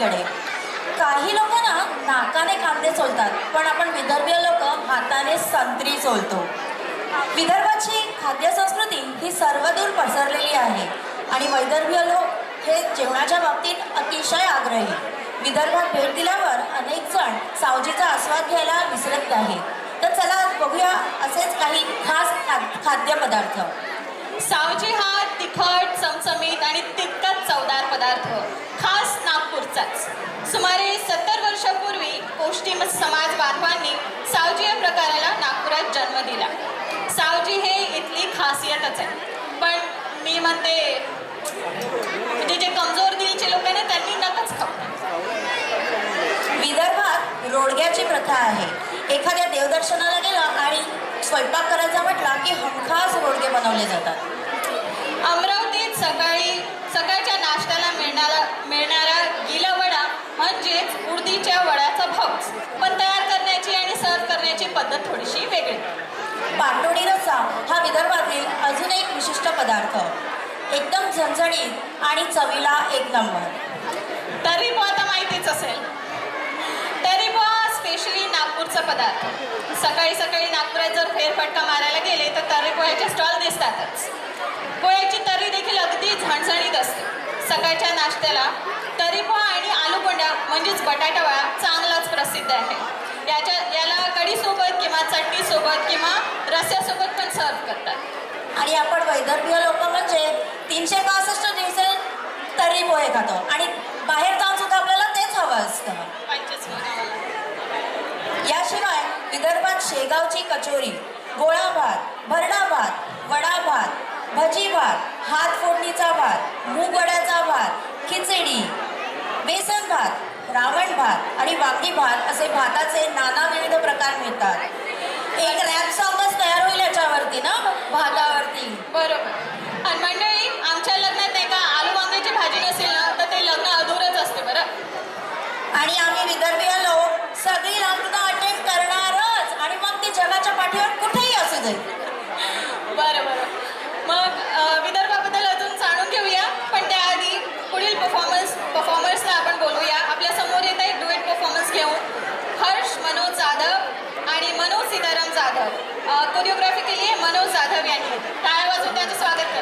सगळीकडे. काही लोक ना नाकाने कांदे सोलतात, पण आपण विदर्भीय लोक हाताने संत्री सोलतो. विदर्भाची खाद्य संस्कृती ही सर्वदूर पसरलेली आहे आणि वैदर्भीय लोक हे जेवणाच्या बाबतीत अतिशय आग्रही. विदर्भात भेट दिल्यावर अनेक जण सावजीचा आस्वाद घ्यायला विसरत नाही. तर चला बघूया असेच काही खास खाद्यपदार्थ. सावजी हा तिखट, चमचमीत आणि तितकाच चवदार पदार्थ खास नागपूरचाच. सुमारे 70 वर्षापूर्वी कोष्टी समाज बांधवांनी सावजी या प्रकाराला नागपुरात जन्म दिला. सावजी हे इथली खासियतच आहे. पण मी म्हणते म्हणजे जे कमजोर दिलचे लोक आहे ना त्यांनी नकच खाऊ. विदर्भात रोडग्याची प्रथा आहे. एखाद्या देवदर्शनाला गेलं आणि स्वयंपाक करायचा म्हटला की हमखास रोडगे बनवले जातात. अमरावतीत सकाळच्या नाश्त्याला मिळणारा गिला वडा म्हणजेच उडीच्या वड्याचा भाऊच, पण तयार करण्याची आणि सर्व करण्याची पद्धत थोडीशी वेगळी. पाटोडी रस्सा हा विदर्भातील अजून एक विशिष्ट पदार्थ. एकदम झणझणीत आणि चवीला एक नंबर. तर्री पोहा आता माहितीच असेल. तर्री पोहा स्पेशली नागपूरचा पदार्थ. सकाळी सकाळी नागपुरात जर फेरफटका मारायला गेले तर तर्री पोह्याचे स्टॉल दिसतातच. पोह्याची तर्री देखील अगदी झणझणीत असते. सकाळच्या नाश्त्याला तर्री पोहा आणि आलूकोंड्या म्हणजेच बटाटा वडा चांगलाच प्रसिद्ध आहे. याला कढीसोबत किंवा चटणीसोबत किंवा रस्स्यासोबत पण सर्व करतात. आणि आपण वैदर्भीय लोक म्हणजे 365 दिवसे तर्री पोहे खातो आणि बाहेर जाऊन सुद्धा आपल्याला तेच हवं असतं. याशिवाय विदर्भात शेगावची कचोरी, गोळा भात, भरडा भात, वडा भात, भजी भात, हात फोडणीचा भात, मूग वड्याचा भात, खिचडी, बेसन भात, रावण भात आणि वांगी भात असे भाताचे नाना विविध प्रकार मिळतात. एक रॅप सॉंगच तयार होईल याच्यावरती ना, भातावरती. बरोबर. आणि मंडळी, आमच्या लग्नात नाही का आलू वांग्याची भाजी नसेल ना तर ते लग्न अधूरच असते बरं. आणि आम्ही विदर्भीय लोक सगळी लग्न अटेंड करणारच आणि मग ती जगाच्या पाठीवर कुठेही असू दे. बरं बरं. मग विदर्भाबद्दल अजून जाणून घेऊया, पण त्याआधी पुढील परफॉर्मर्सला आपण बोलूया. आपल्या समोर येत आहे डुएट परफॉर्मन्स घेऊन हर्ष मनोज जाधव आणि मनोज सीताराम जाधव. कोरिओग्राफी केली आहे मनोज जाधव यांनी. टाळ्या वाजवून त्यांचं स्वागत करा.